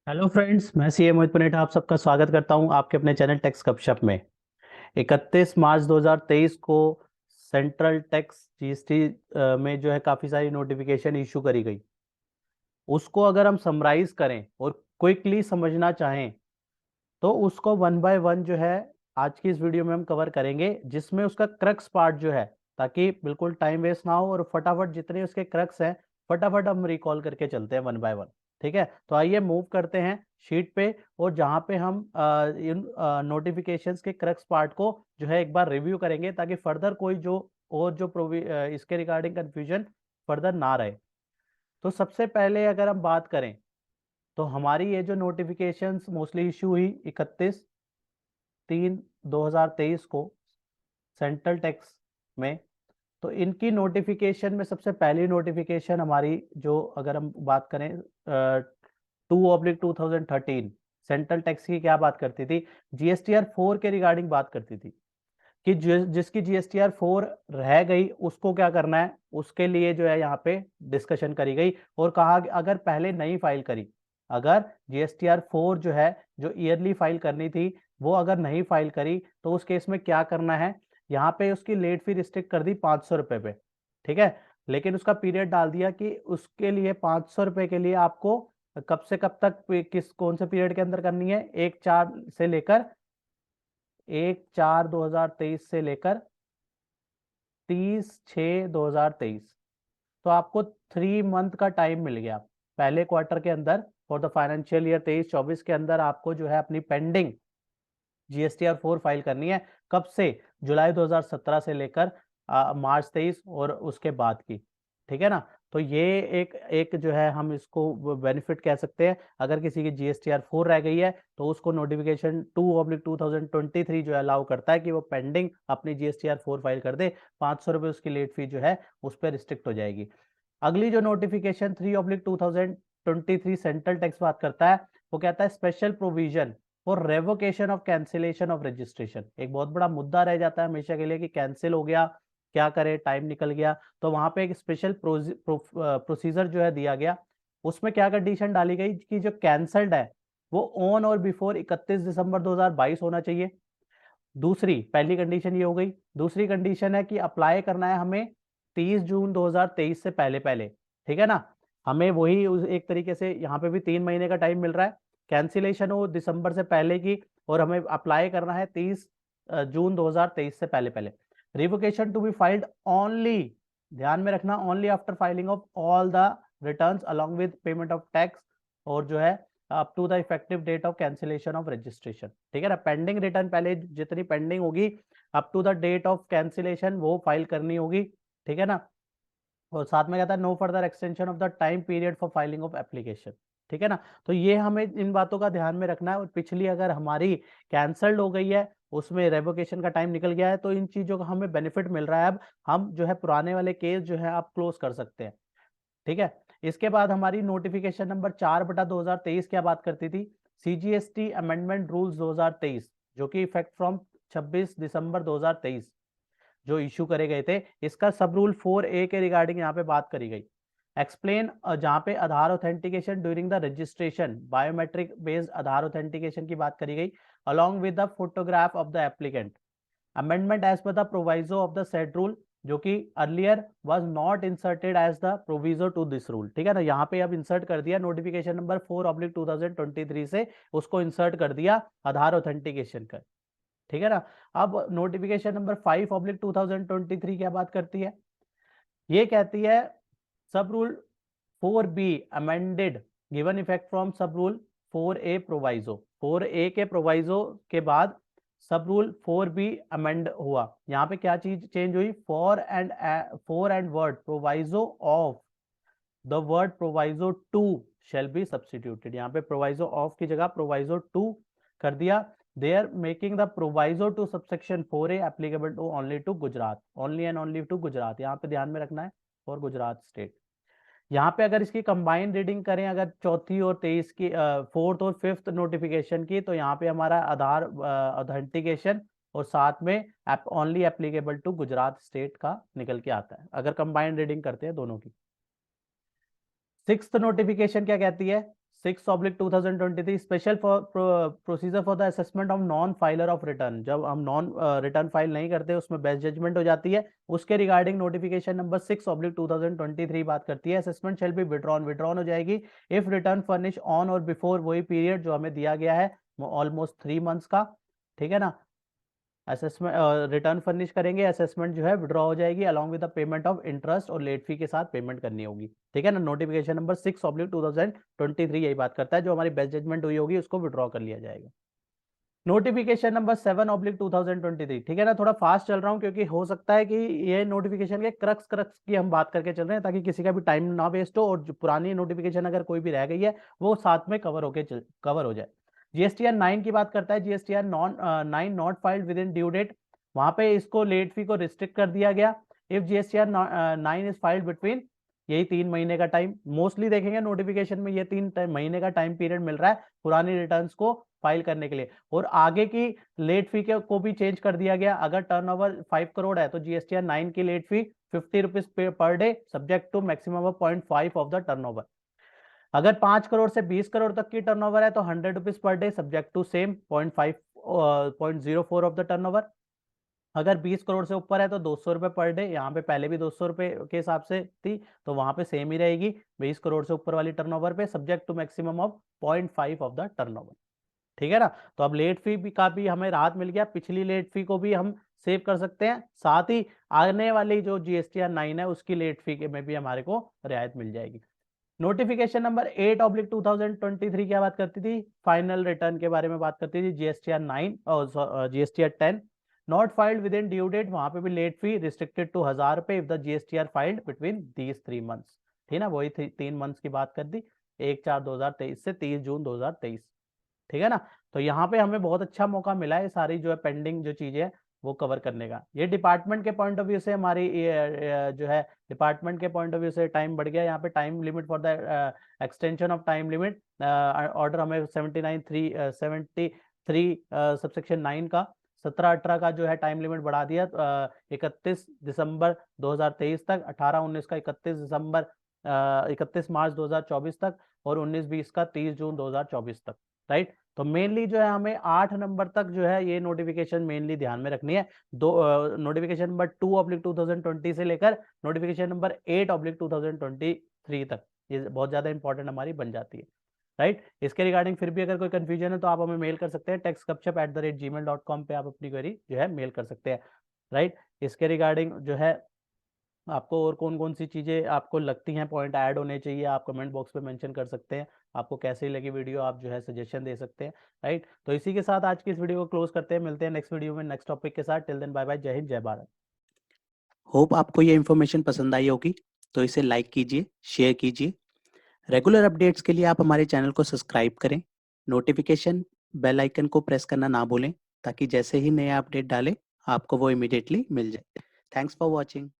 Hello friends, मैं CA मोहित पुनेठा आप सबका स्वागत करता हूं आपके अपने चैनल टैक्स गपशप में। 31 मार्च 2023 को सेंट्रल टैक्स जीएसटी में जो है काफ़ी सारी नोटिफिकेशन इशू करी गई। उसको अगर हम समराइज करें और क्विकली समझना चाहें तो उसको वन बाय वन जो है आज की इस वीडियो में हम कवर करेंगे, जिसमें उसका क्रक्स पार्ट जो है, ताकि बिल्कुल टाइम वेस्ट ना हो और फटाफट जितने उसके क्रक्स हैं फटाफट हम रिकॉल करके चलते हैं वन बाय वन। ठीक है, तो आइए मूव करते हैं शीट पे, और जहां पे हम इन नोटिफिकेशंस के क्रक्स पार्ट को जो है एक बार रिव्यू करेंगे, ताकि फर्दर कोई जो और जो इसके रिगार्डिंग कंफ्यूजन फर्दर ना रहे। तो सबसे पहले अगर हम बात करें तो हमारी ये जो नोटिफिकेशंस मोस्टली इशू हुई 31/3/2023 को सेंट्रल टैक्स में। तो इनकी नोटिफिकेशन में सबसे पहली नोटिफिकेशन हमारी जो अगर हम बात करें 2/2013 सेंट्रल टैक्स की क्या बात करती थी, GSTR 4 के रिगार्डिंग बात करती थी कि जिसकी GSTR 4 रह गई उसको क्या करना है, उसके लिए जो है यहाँ पे डिस्कशन करी गई और कहा कि अगर पहले नहीं फाइल करी, अगर GSTR 4 जो है जो ईयरली फाइल करनी थी वो अगर नहीं फाइल करी तो उस केस में क्या करना है, यहाँ पे उसकी लेट फी रिस्ट्रिक्ट कर दी 500 रुपए पे। ठीक है, लेकिन उसका पीरियड डाल दिया कि उसके लिए 500 रुपए के लिए आपको कब से कब तक किस कौन से पीरियड के अंदर करनी है, 1/4 से लेकर 30/6/2023। तो आपको 3 मंथ का टाइम मिल गया पहले क्वार्टर के अंदर, फॉर द फाइनेंशियल ईयर 23-24 के अंदर आपको जो है अपनी पेंडिंग GSTR 4 फाइल करनी है। कब से? जुलाई 2017 से लेकर मार्च 23 और उसके बाद की। ठीक है ना, तो ये एक एक जो है हम इसको बेनिफिट कह सकते हैं। अगर किसी की GSTR 4 रह गई है तो उसको नोटिफिकेशन 2/2023 जो अलाउ करता है कि वो पेंडिंग अपनी GSTR 4 फाइल कर दे। 500 रुपये उसकी लेट फी जो है उस पर रिस्ट्रिक्ट हो जाएगी। अगली जो नोटिफिकेशन 3/2023 सेंट्रल टैक्स बात करता है, वो कहता है special provision for revocation of cancellation of registration. एक बहुत बड़ा मुद्दा रह जाता है हमेशा के लिए कि कैंसिल हो गया, क्या करे, टाइम निकल गया। तो वहां पे एक स्पेशल प्रोसीजर जो है दिया गया। उसमें क्या कंडीशन डाली गई कि जो कैंसल्ड है वो ऑन और बिफोर 31 दिसंबर 2022 होना चाहिए। दूसरी, पहली कंडीशन ये हो गई। दूसरी कंडीशन है कि अप्लाई करना है हमें 30 जून 2023 से पहले पहले। ठीक है ना, हमें वही एक तरीके से यहाँ पे भी 3 महीने का टाइम मिल रहा है। कैंसिलेशन हो दिसंबर से पहले की, और हमें अप्लाई करना है 30 जून 2023 से पहले पहले। Revocation to be filed only, ध्यान में रखना, only after filing of all the returns along with payment of tax, और जो है up to the effective date of cancellation of registration. ठीक है ना, पेंडिंग रिटर्न पहले जितनी पेंडिंग होगी up to the date of cancellation वो फाइल करनी होगी। ठीक है ना, और साथ में कहता है no further extension of the time period for filing of application. ठीक है ना, तो ये हमें इन बातों का ध्यान में रखना है। और पिछली अगर हमारी कैंसल्ड हो गई है, उसमें रेवोकेशन का टाइम निकल गया है, तो इन चीजों का हमें बेनिफिट मिल रहा है। अब हम जो है पुराने वाले केस जो है आप क्लोज कर सकते हैं। ठीक है, इसके बाद हमारी नोटिफिकेशन नंबर 4/2023 क्या बात करती थी, CGST अमेंडमेंट रूल्स 2023, जो कि इफेक्ट फ्रॉम 26 दिसंबर 2023 जो इशू करे गए थे। इसका सब रूल 4A के रिगार्डिंग यहाँ पे बात करी गई। एक्सप्लेन, जहाँ पे Aadhaar authentication during the registration, biometric based Aadhaar authentication की बात करी गई, along with the photograph of the applicant. Amendment as per the proviso of the set rule, जो कि earlier was not inserted as the proviso to this rule. ठीक है ना, यहाँ पे अब इंसर्ट कर दिया नोटिफिकेशन नंबर 4/2023 से, उसको इंसर्ट कर दिया आधार ऑथेंटिकेशन का। ठीक है ना, अब नोटिफिकेशन नंबर 5/2023 क्या बात करती है, ये कहती है सब rule 4B amended given effect from सब रूल 4A प्रोवाइजो। 4A के प्रोवाइजो के बाद सब रूल 4B अमेंड हुआ। यहाँ पे क्या चीज चेंज हुई, for and word proviso of, the word proviso to shall be substituted. यहाँ पे प्रोवाइजो ऑफ की जगह प्रोवाइजो टू कर दिया। They are making the proviso to subsection 4A applicable to only to Gujarat, only and only to Gujarat. यहाँ पे ध्यान में रखना है, फॉर गुजरात स्टेट। यहाँ पे अगर इसकी कंबाइंड रीडिंग करें, अगर चौथी और 23 की, फोर्थ और फिफ्थ नोटिफिकेशन की, तो यहाँ पे हमारा आधार ऑथेंटिकेशन और साथ में only applicable to Gujarat state का निकल के आता है, अगर कंबाइंड रीडिंग करते हैं दोनों की। सिक्स्थ नोटिफिकेशन क्या कहती है, 6/2023 special procedure for the assessment of non filer of return. जब हम नॉन रिटर्न फाइल नहीं करते उसमें बेस्ट जजमेंट हो जाती है, उसके रिगार्डिंग नोटिफिकेशन नंबर 6/2023 बात करती है असेसमेंट शेल बी विड्रॉन हो जाएगी इफ रिटर्न फर्निश ऑन और बिफोर, वही पीरियड जो हमें दिया गया है ऑलमोस्ट 3 मंथ्स का, ठीक है ना। असेसमेंट रिटर्न फर्निश करेंगे, असेसमेंट जो है विड्रॉ हो जाएगी along with the payment of interest और लेट फी के साथ पेमेंट करनी होगी, ठीक है ना। नोटिफिकेशन नंबर 6/2023 यही बात करता है, जो हमारी बेस्ट जजमेंट हुई होगी उसको विड्रॉ कर लिया जाएगा। नोटिफिकेशन नंबर 7/2023, ठीक है ना। थोड़ा फास्ट चल रहा हूँ क्योंकि हो सकता है कि ये नोटिफिकेशन के क्रक्स की हम बात करके चल रहे हैं, ताकि किसी का भी टाइम ना वेस्ट हो, और जो पुरानी नोटिफिकेशन अगर कोई भी रह गई है वो साथ में कवर हो जाए। जीएसटीआर 9 की बात करता है, GSTR 9 not filed within due date, वहां पे इसको लेट फी को रिस्ट्रिक्ट कर दिया गया। If GSTR 9 is filed between, यही 3 महीने का टाइम मोस्टली देखेंगे नोटिफिकेशन में, ये 3 महीने का टाइम पीरियड मिल रहा है पुरानी रिटर्न्स को फाइल करने के लिए। और आगे की लेट फी को भी चेंज कर दिया गया। अगर टर्नओवर 5 करोड़ है तो जीएसटीआर 9 की late fee 50 rupees per day subject to maximum of 0.5 of the turnover. अगर 5 करोड़ से 20 करोड़ तक की टर्नओवर है तो 100 rupees per day subject to same 0.04 of the turnover. अगर 20 करोड़ से ऊपर है तो 200 रुपए पर डे, यहाँ पे पहले भी 200 रुपए के हिसाब से थी तो वहां पे सेम ही रहेगी 20 करोड़ से ऊपर वाली टर्नओवर पे, subject to maximum of 0.5 of the turnover, ठीक है ना। तो अब लेट फी का भी हमें राहत मिल गया, पिछली लेट फी को भी हम सेव कर सकते हैं, साथ ही आने वाली जो जीएसटीआर 9 है उसकी लेट फी में भी हमारे को रियायत मिल जाएगी। नोटिफिकेशन नंबर 8/2023 क्या बात करती थी, फाइनल रिटर्न के बारे में बात करती थी। जीएसटीआर 9 और GSTR 10 not filed within due date, वहां पे भी लेट फी रिस्ट्रिक्टेड टू 1000 रुपए if the GSTR filed between these 3 months, ठीक ना। वही 3 मंथ्स की बात कर दी, 1/4/2023 से 30 जून 2023, ठीक है ना। तो यहाँ पे हमें बहुत अच्छा मौका मिला है सारी जो है पेंडिंग जो चीजें है वो कवर करने का। ये डिपार्टमेंट के पॉइंट ऑफ व्यू से हमारी जो है डिपार्टमेंट के पॉइंट ऑफ व्यू से टाइम बढ़ गया। यहाँ पे time limit for the extension of time limit order हमें 73 सबसेक्शन 9 का 17-18 का जो है टाइम लिमिट बढ़ा दिया 31 दिसंबर 2023 तक, 18-19 का 31 मार्च 2024 तक, और 19-20 का 30 जून 2024 तक, राइट। तो मेनली जो है हमें 8 नंबर तक जो है ये नोटिफिकेशन मेनली ध्यान में रखनी है। नोटिफिकेशन नंबर 2/2020 से लेकर नोटिफिकेशन नंबर 8/2023 तक, ये बहुत ज्यादा इंपॉर्टेंट हमारी बन जाती है, राइट। इसके रिगार्डिंग फिर भी अगर कोई कंफ्यूजन है तो आप हमें मेल कर सकते हैं, techsgupshup@gmail.com पे आप अपनी क्वेरी जो है मेल कर सकते हैं, राइट। इसके रिगार्डिंग जो है आपको और कौन कौन सी चीज़ें आपको लगती हैं पॉइंट ऐड होने चाहिए, आप कमेंट बॉक्स पे मेंशन कर सकते हैं। आपको कैसी लगी वीडियो आप जो है सजेशन दे सकते हैं, राइट। तो इसी के साथ आज की इस वीडियो को क्लोज करते हैं, मिलते हैं नेक्स्ट वीडियो में नेक्स्ट टॉपिक के साथ। टिल देन बाय बाय, जय हिंद, जय भारत। होप आपको ये इन्फॉर्मेशन पसंद आई होगी, तो इसे लाइक कीजिए, शेयर कीजिए। रेगुलर अपडेट्स के लिए आप हमारे चैनल को सब्सक्राइब करें, नोटिफिकेशन बेल आइकन को प्रेस करना ना भूलें, ताकि जैसे ही नया अपडेट डालें आपको वो इमीडिएटली मिल जाए। Thanks for watching.